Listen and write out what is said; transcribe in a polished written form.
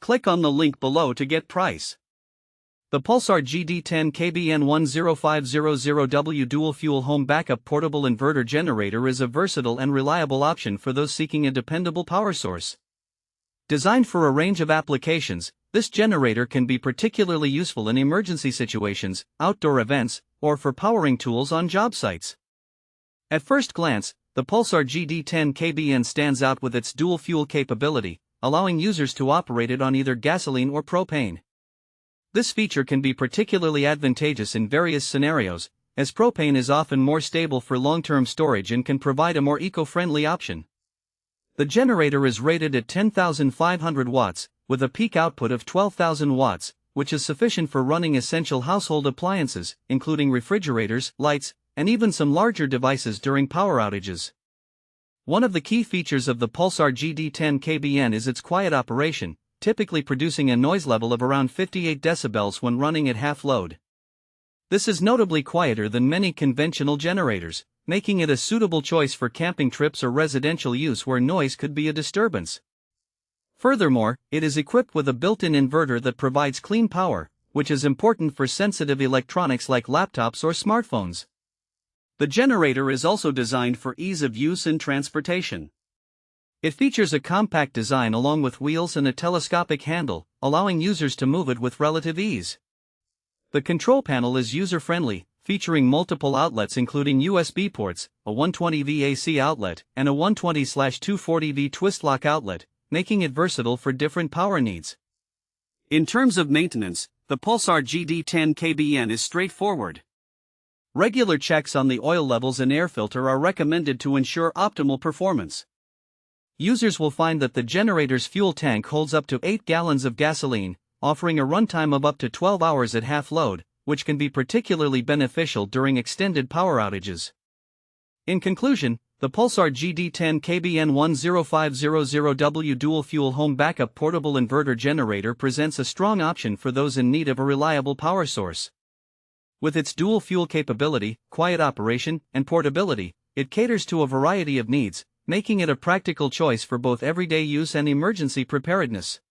Click on the link below to get price. The Pulsar GD10KBN 10500W dual-fuel home backup portable inverter generator is a versatile and reliable option for those seeking a dependable power source. Designed for a range of applications, this generator can be particularly useful in emergency situations, outdoor events, or for powering tools on job sites. At first glance, the Pulsar GD10KBN stands out with its dual-fuel capability, allowing users to operate it on either gasoline or propane. This feature can be particularly advantageous in various scenarios, as propane is often more stable for long-term storage and can provide a more eco-friendly option. The generator is rated at 10,500 watts, with a peak output of 12,000 watts, which is sufficient for running essential household appliances, including refrigerators, lights, and even some larger devices during power outages. One of the key features of the Pulsar GD10KBN is its quiet operation, typically producing a noise level of around 58 decibels when running at half load. This is notably quieter than many conventional generators, making it a suitable choice for camping trips or residential use where noise could be a disturbance. Furthermore, it is equipped with a built-in inverter that provides clean power, which is important for sensitive electronics like laptops or smartphones. The generator is also designed for ease of use and transportation. It features a compact design along with wheels and a telescopic handle, allowing users to move it with relative ease. The control panel is user-friendly, featuring multiple outlets including USB ports, a 120V AC outlet, and a 120/240V twist-lock outlet, making it versatile for different power needs. In terms of maintenance, the Pulsar GD10KBN is straightforward. Regular checks on the oil levels and air filter are recommended to ensure optimal performance. Users will find that the generator's fuel tank holds up to 8 gallons of gasoline, offering a runtime of up to 12 hours at half load, which can be particularly beneficial during extended power outages. In conclusion, the Pulsar GD10KBN 10500W dual-fuel home backup portable inverter generator presents a strong option for those in need of a reliable power source. With its dual-fuel capability, quiet operation, and portability, it caters to a variety of needs, making it a practical choice for both everyday use and emergency preparedness.